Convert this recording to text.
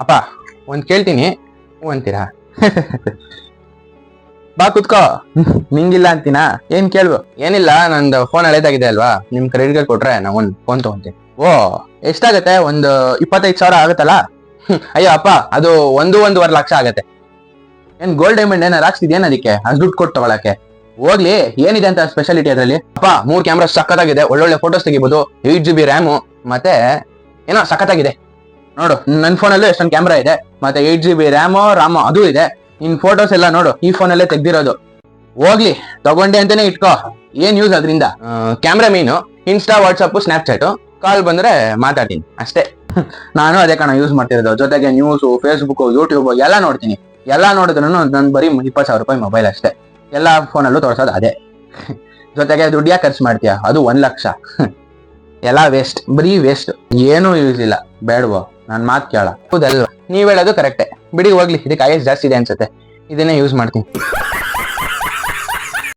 ಅಪ್ಪ ಒಂದ್ ಕೇಳ್ತೀನಿ, ಹ್ಞೂ ಅಂತೀರಾ? ಬಾ ಕುತ್ಕೋ. ನಿಂಗಿಲ್ಲ ಅಂತೀನಾ? ಏನ್ ಕೇಳು. ಏನಿಲ್ಲ, ನಂದು ಫೋನ್ ಹಳೇದಾಗಿದೆ ಅಲ್ವಾ, ನಿಮ್ ಕ್ರೆಡಿಟ್ ಕಾರ್ಡ್ ಕೊಟ್ರೆ ನಾ ಒಂದ್ ಫೋನ್ ತಗೊಂತೀನಿ. ಓ, ಎಷ್ಟಾಗತ್ತೆ? ಒಂದು 25,000 ಆಗತ್ತಲ್ಲ? ಅಯ್ಯೋ ಅಪ್ಪ, ಅದು 1.5 ಲಕ್ಷ ಆಗತ್ತೆ. ಏನ್ ಗೋಲ್ಡ್ ಡೈಮಂಡ್ ಏನಾರು ಹಾಕ್ಸಿದ್ಯೇನ್ ಅದಕ್ಕೆ ಅಷ್ಟು ದುಡ್ಡು ಕೊಟ್ಟು ತಗೊಳಕ್ಕೆ? ಹೋಗ್ಲಿ, ಏನಿದೆ ಅಂತ ಸ್ಪೆಷಾಲಿಟಿ ಅದ್ರಲ್ಲಿ? ಅಪ್ಪ 3 ಕ್ಯಾಮ್ರಾ ಸಖತ್ತಾಗಿದೆ, ಒಳ್ಳೊಳ್ಳೆ ಫೋಟೋಸ್ ತೆಗಿಬಹುದು, 8GB ರ್ಯಾಮು, ಮತ್ತೆ ಏನೋ ಸಖತ್ತಾಗಿದೆ. ನೋಡು, ನನ್ನ ಫೋನಲ್ಲೂ ಎಷ್ಟೊಂದು ಕ್ಯಾಮ್ರಾ ಇದೆ, ಮತ್ತೆ 8GB ರಾಮು ಅದು ಇದೆ. ಇನ್ ಫೋಟೋಸ್ ಎಲ್ಲ ನೋಡು, ಈ ಫೋನಲ್ಲೇ ತೆಗ್ದಿರೋದು. ಹೋಗ್ಲಿ, ತಗೊಂಡೆ ಅಂತಾನೆ ಇಟ್ಕೋ, ಏನ್ ಯೂಸ್ ಅದರಿಂದ? ಕ್ಯಾಮ್ರಾ ಮೀನು, ಇನ್ಸ್ಟಾ, ವಾಟ್ಸಪ್, ಸ್ನ್ಯಾಪ್ಚಾಟ್, ಕಾಲ್ ಬಂದ್ರೆ ಮಾತಾಡ್ತೀನಿ ಅಷ್ಟೇ. ನಾನು ಅದೇ ಕಣ ಯೂಸ್ ಮಾಡ್ತಿರೋದು. ಜೊತೆಗೆ ನ್ಯೂಸು, ಫೇಸ್ಬುಕ್, ಯೂಟ್ಯೂಬ್ ಎಲ್ಲ ನೋಡ್ತೀನಿ. ಎಲ್ಲ ನೋಡಿದ್ರು ನನ್ ಬರೀ 20,000 ರೂಪಾಯಿ ಮೊಬೈಲ್ ಅಷ್ಟೇ. ಎಲ್ಲಾ ಫೋನಲ್ಲೂ ತೋರ್ಸೋದು ಅದೇ. ಜೊತೆಗೆ ದುಡ್ಡು ಯಾಕೆ ಖರ್ಚು ಮಾಡ್ತೀಯ? ಅದು 1 ಲಕ್ಷ. ಎಲ್ಲ ವೇಸ್ಟ್, ಬರೀ ವೇಸ್ಟ್, ಏನೂ ಯೂಸ್ ಇಲ್ಲ. ಬೇಡವೋ? ನನ್ ಮಾತು ಕೇಳ. ಹೌದಲ್ವಾ? ನೀವ್ ಹೇಳೋದು ಕರೆಕ್ಟೆ. ಬಿಡಿ ಹೋಗ್ಲಿ, ಇದಕ್ಕೆ IS ಜಾಸ್ತಿ ಇದೆ ಅನ್ಸುತ್ತೆ, ಇದನ್ನೇ ಯೂಸ್ ಮಾಡ್ತೀನಿ.